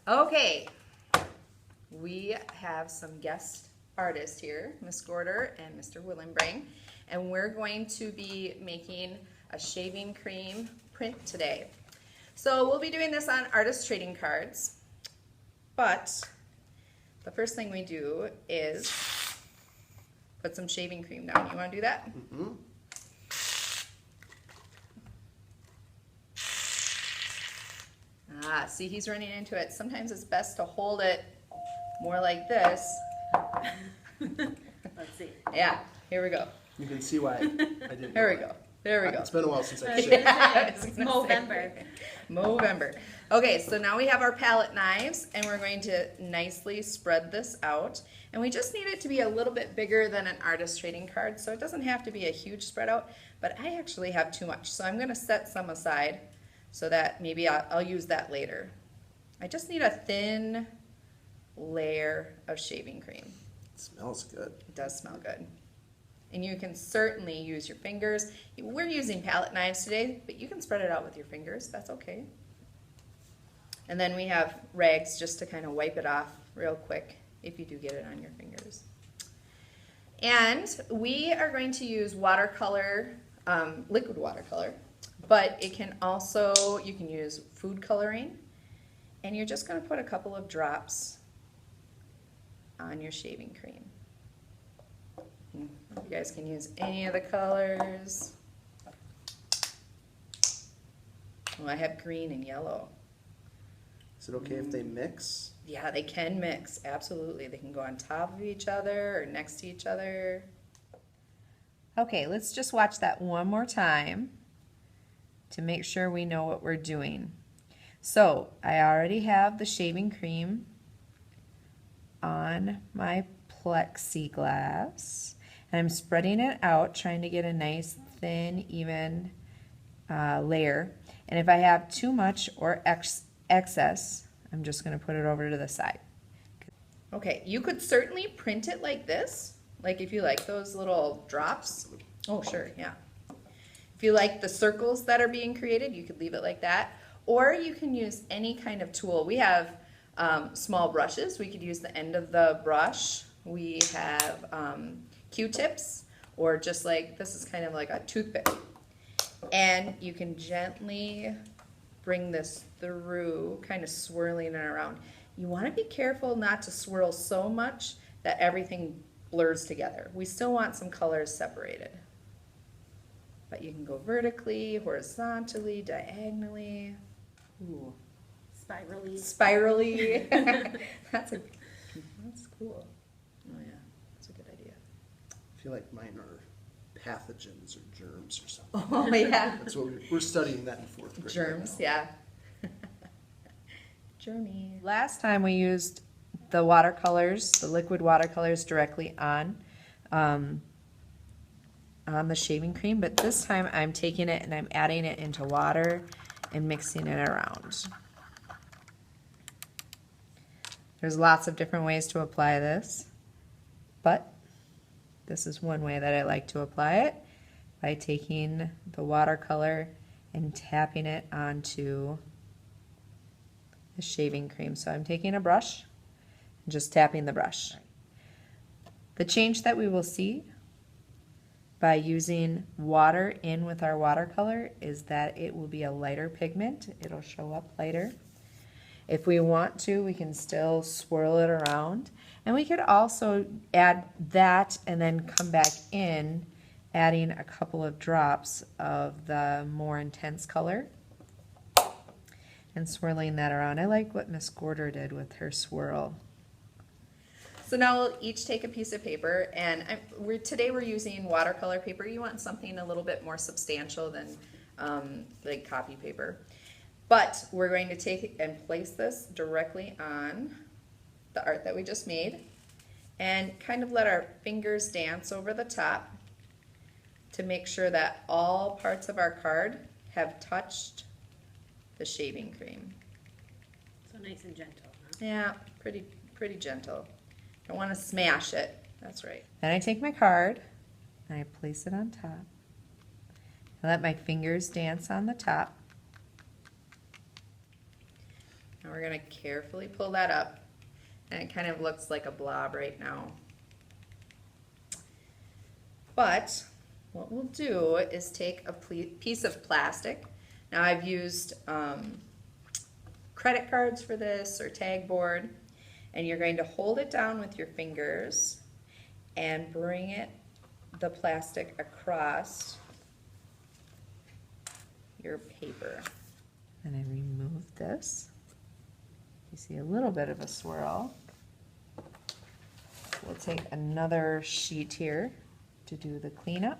Okay, we have some guest artists here, Miss Gorder and Mr. Willenbring, and we're going to be making a shaving cream print today. So we'll be doing this on artist trading cards, but the first thing we do is put some shaving cream down. You want to do that? Mm-hmm. Ah, see, he's running into it. Sometimes it's best to hold it more like this. Let's see. Yeah, here we go. You can see why I didn't. Here we go. There we go. It's been a while since I shaved. Yeah, It's Movember. Movember. Okay, so now we have our palette knives, and we're going to nicely spread this out. And we just need it to be a little bit bigger than an artist trading card, so it doesn't have to be a huge spread out, but I actually have too much. So I'm going to set some aside so that maybe I'll use that later. I just need a thin layer of shaving cream. It smells good. It does smell good. And you can certainly use your fingers. We're using palette knives today, but you can spread it out with your fingers. That's okay. And then we have rags just to kind of wipe it off real quick if you do get it on your fingers. And we are going to use watercolor, liquid watercolor, but it can also, you can use food coloring, and you're just going to put a couple of drops on your shaving cream. You guys can use any of the colors. Oh, I have green and yellow. Is it okay if they mix? Yeah, they can mix, absolutely. They can go on top of each other or next to each other. Okay, let's just watch that one more time to make sure we know what we're doing. So, I already have the shaving cream on my plexiglass. And I'm spreading it out, trying to get a nice, thin, even layer. And if I have too much or excess, I'm just going to put it over to the side. Okay, you could certainly print it like this, like if you like those little drops. Oh, sure, yeah. If you like the circles that are being created, you could leave it like that. Or you can use any kind of tool. We have small brushes. We could use the end of the brush. We have Q-tips, or just like, this is kind of like a toothpick. And you can gently bring this through, kind of swirling it around. You want to be careful not to swirl so much that everything blurs together. We still want some colors separated. But you can go vertically, horizontally, diagonally. Ooh. Spirally. Spirally. That's cool. Oh yeah, that's a good idea. I feel like mine are pathogens or germs or something. Oh yeah. That's what we're studying that in 4th grade. Germs, right now. yeah. Germy. Last time we used the watercolors, the liquid watercolors directly on the shaving cream, but this time I'm taking it and I'm adding it into water and mixing it around. There's lots of different ways to apply this, but this is one way that I like to apply it, by taking the watercolor and tapping it onto the shaving cream. So I'm taking a brush and just tapping the brush. The change that we will see by using water in with our watercolor is that it will be a lighter pigment. It'll show up lighter. If we want to, we can still swirl it around. And we could also add that and then come back in, adding a couple of drops of the more intense color and swirling that around. I like what Miss Gorder did with her swirl. So now we'll each take a piece of paper, and today we're using watercolor paper. You want something a little bit more substantial than like copy paper. But we're going to take and place this directly on the art that we just made and kind of let our fingers dance over the top to make sure that all parts of our card have touched the shaving cream. So nice and gentle, huh? Yeah, pretty gentle. Don't want to smash it. That's right. Then I take my card and I place it on top. I let my fingers dance on the top. Now we're we're gonna carefully pull that up. And it kind of looks like a blob right now. But what we'll do is take a piece of plastic. Now I've used credit cards for this or tag board. And you're going to hold it down with your fingers and bring the plastic across your paper. And I remove this. You see a little bit of a swirl. We'll take another sheet here to do the cleanup.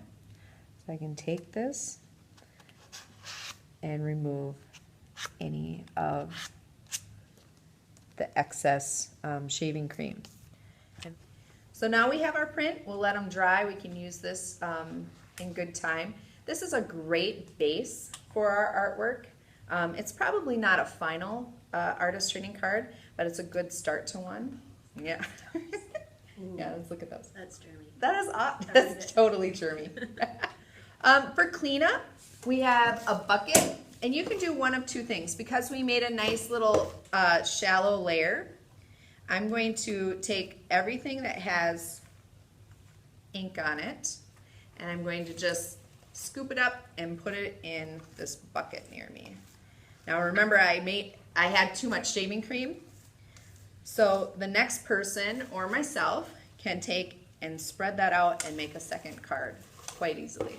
So I can take this and remove any of the excess shaving cream. So now we have our print. We'll let them dry. We can use this in good time. This is a great base for our artwork. It's probably not a final artist training card, but it's a good start to one. Yeah. Yeah, let's look at those. That's Jeremy. That is that's totally Jeremy. For cleanup, we have a bucket, and you can do one of two things. Because we made a nice little shallow layer, I'm going to take everything that has ink on it, and I'm going to just scoop it up and put it in this bucket near me. Now remember, I had too much shaving cream, so the next person or myself can take and spread that out and make a second card quite easily.